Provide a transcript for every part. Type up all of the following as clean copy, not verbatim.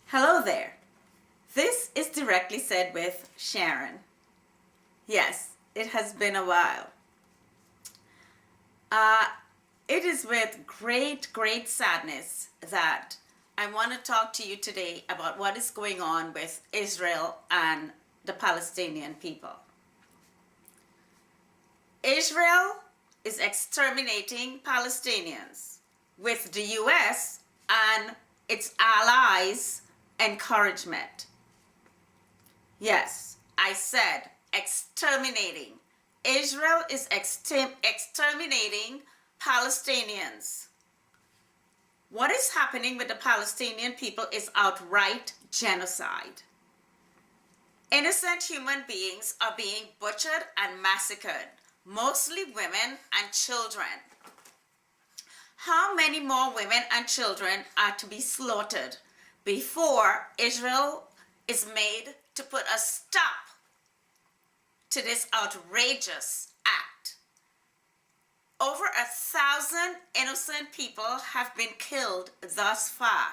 Hello there. This is Directly Said with Sharon. Yes, it has been a while. It is with great sadness that I want to talk to you today about what is going on with Israel and the Palestinian people. Israel is exterminating Palestinians with the US and its allies' encouragement. Yes, I said exterminating. Israel is exterminating Palestinians. What is happening with the Palestinian people is outright genocide. Innocent human beings are being butchered and massacred, mostly women and children. How many more women and children are to be slaughtered before Israel is made to put a stop to this outrageous act? Over 1,000 innocent people have been killed thus far.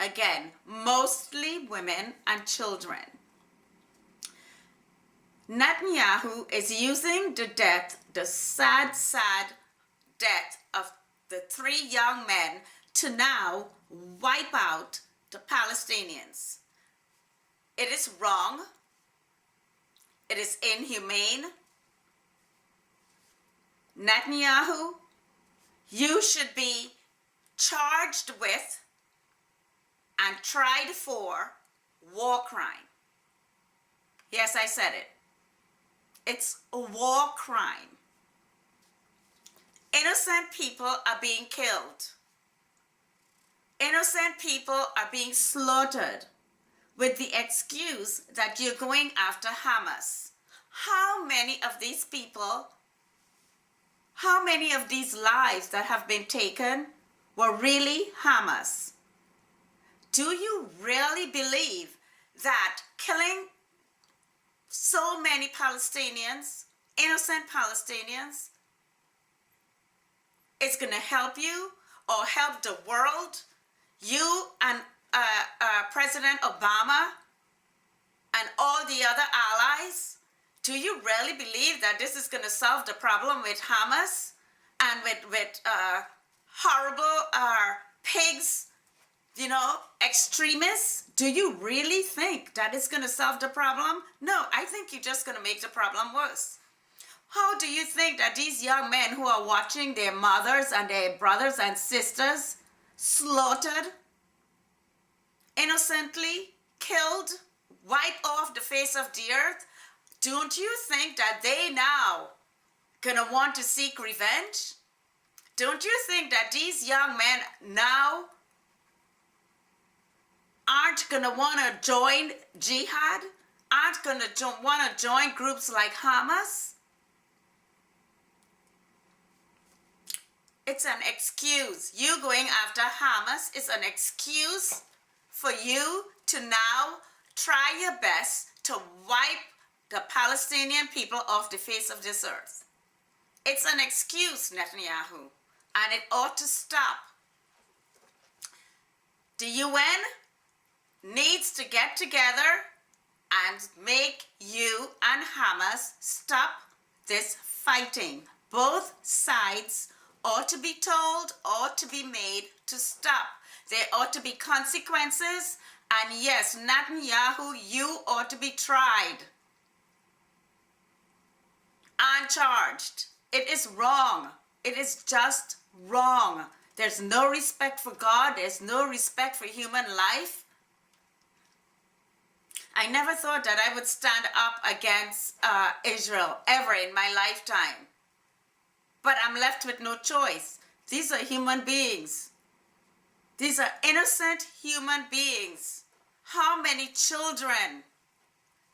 Again, mostly women and children. Netanyahu is using the sad death of the 3 young men to now wipe out the Palestinians. It is wrong. It is inhumane. Netanyahu, you should be charged with and tried for war crime. Yes, I said it. It's a war crime. Innocent people are being killed. Innocent people are being slaughtered with the excuse that you're going after Hamas. How many of these people, how many of these lives that have been taken were really Hamas? Do you really believe that killing so many Palestinians, innocent Palestinians, is going to help you or help the world? You and President Obama and all the other allies? Do you really believe that this is going to solve the problem with Hamas and with horrible pigs, extremists? Do you really think that it's going to solve the problem? No, I think you're just going to make the problem worse. How do you think that these young men who are watching their mothers and their brothers and sisters slaughtered, innocently killed, wiped off the face of the earth, don't you think that they now gonna want to seek revenge? Don't you think that these young men now aren't gonna want to join jihad? Aren't gonna want to join groups like Hamas? It's an excuse. You going after Hamas is an excuse for you to now try your best to wipe the Palestinian people off the face of this earth. It's an excuse, Netanyahu, and it ought to stop. The UN needs to get together and make you and Hamas stop this fighting. Both sides ought to be told, ought to be made to stop. There ought to be consequences. And yes, Netanyahu, you ought to be tried and charged. It is wrong. It is just wrong. There's no respect for God. There's no respect for human life. I never thought that I would stand up against Israel ever in my lifetime. But I'm left with no choice. These are human beings. These are innocent human beings. How many children?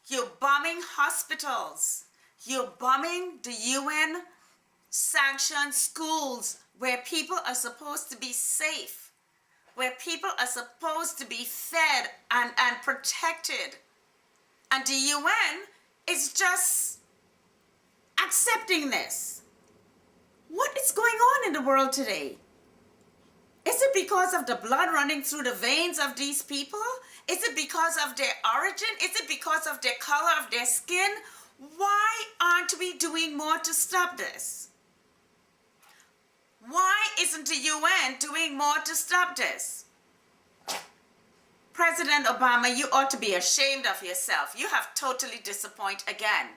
You're bombing hospitals. You're bombing the UN sanctioned schools where people are supposed to be safe, where people are supposed to be fed and protected. And the UN is just accepting this. What is going on in the world today? Is it because of the blood running through the veins of these people? Is it because of their origin? Is it because of their color of their skin? Why aren't we doing more to stop this? Why isn't the UN doing more to stop this? President Obama, you ought to be ashamed of yourself. You have totally disappointed again.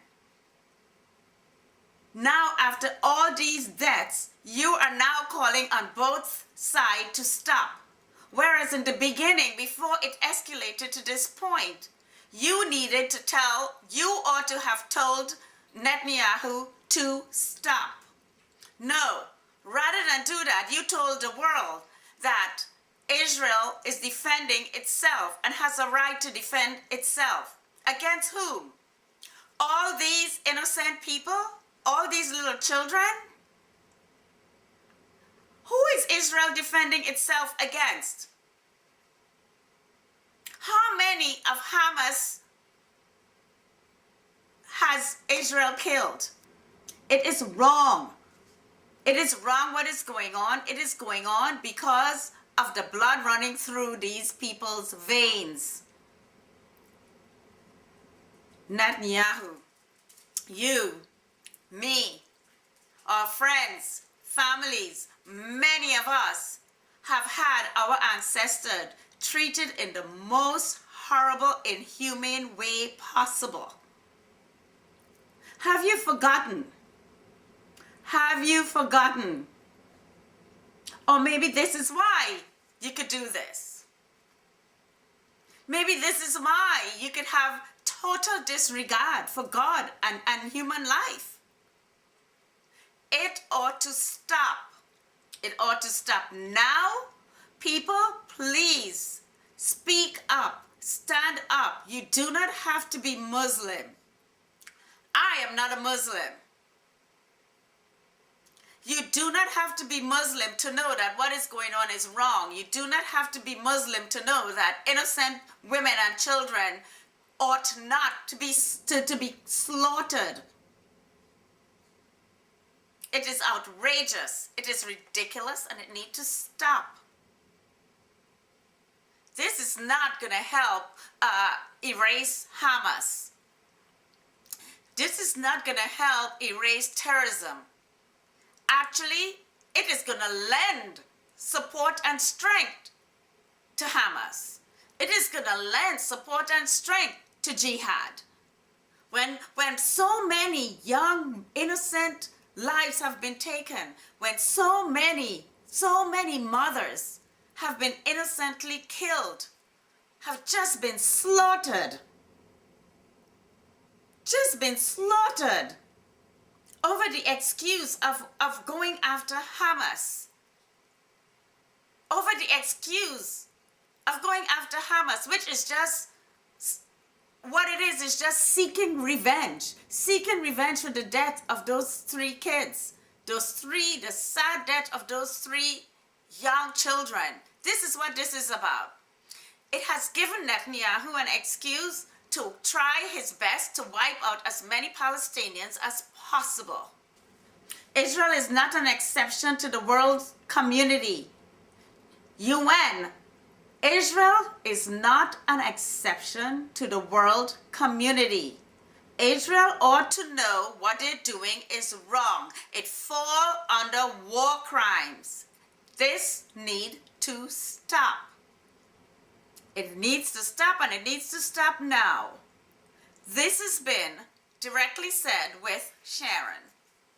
Now, after all these deaths, you are now calling on both sides to stop. Whereas in the beginning, before it escalated to this point, you ought to have told Netanyahu to stop. No, rather than do that, you told the world that Israel is defending itself and has a right to defend itself. Against whom? All these innocent people? All these little children? Who is Israel defending itself against? How many of Hamas has Israel killed? It is wrong. It is wrong what is going on. It is going on because of the blood running through these people's veins. Netanyahu, you, me, our friends, families, many of us have had our ancestors treated in the most horrible, inhumane way possible. Have you forgotten? Have you forgotten? Or maybe this is why you could do this. Maybe this is why you could have total disregard for God and human life. It ought to stop. It ought to stop now. People, please speak up. Stand up. You do not have to be Muslim. I am not a Muslim. You do not have to be Muslim to know that what is going on is wrong. You do not have to be Muslim to know that innocent women and children ought not to be slaughtered. It is outrageous. It is ridiculous, and it needs to stop. This is not going to help erase Hamas. This is not going to help erase terrorism. Actually, it is going to lend support and strength to Hamas. It is going to lend support and strength to jihad. When so many young, innocent lives have been taken, when so many mothers have been innocently killed, have just been slaughtered, over the excuse of going after Hamas, over the excuse of going after Hamas, which is just, what it is just seeking revenge for the death of those 3 kids, the sad death of those 3 young children. This is what this is about. It has given Netanyahu an excuse to try his best to wipe out as many Palestinians as possible. Israel is not an exception to the world community. UN, Israel is not an exception to the world community. Israel ought to know what they're doing is wrong. It falls under war crimes. This needs to stop. It needs to stop, and it needs to stop now. This has been Directly Said with Sharon.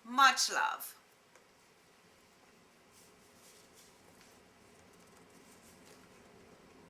Much love.